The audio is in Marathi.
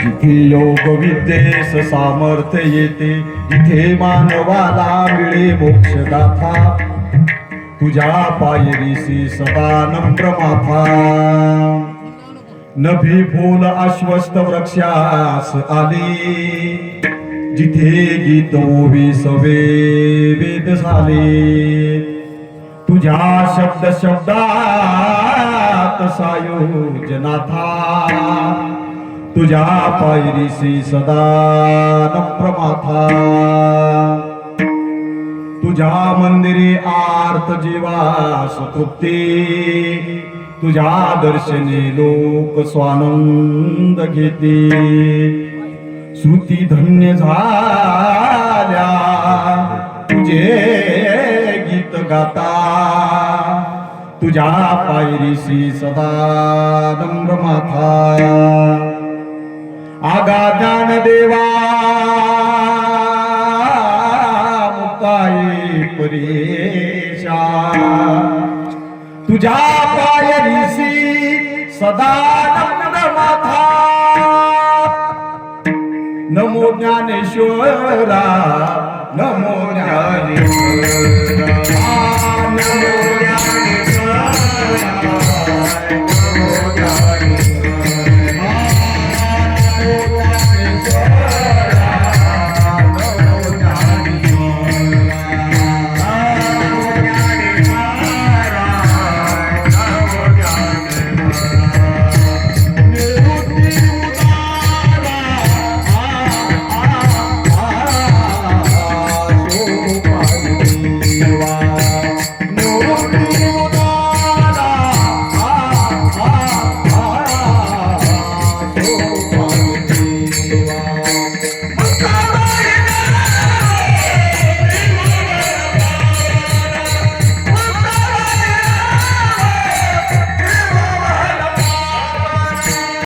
जिथे योग विद्येस सामर्थ्य येते तिथे मानवाला मिळे मोक्षगाथा तुझ्या पायरीसी सदा नम्र माथा नभी फूल अश्वस्त वृक्षास आले जिथे गीत सवे वेद झाले तुझ्या शब्द शब्दात सायोजनाथा तुझ्या पायरीसी सदा नम्र माथा तुझ्या मंदिरी आर्त जीवास तृप्ती तुझ्या दर्शनी लोक स्वानंद घेते श्रुती धन्य झाल्या तुझे गीत गाता तुझ्या पायरीसी सदा नम्र माथा आगा ज्ञान देवा मुक्ताई परेशा तुझ्या पायरीसी सदा नम्र माथा नमो ज्ञानेश्वरा नमो ज्ञानेश्वरा नमो ज्ञानेश्वरा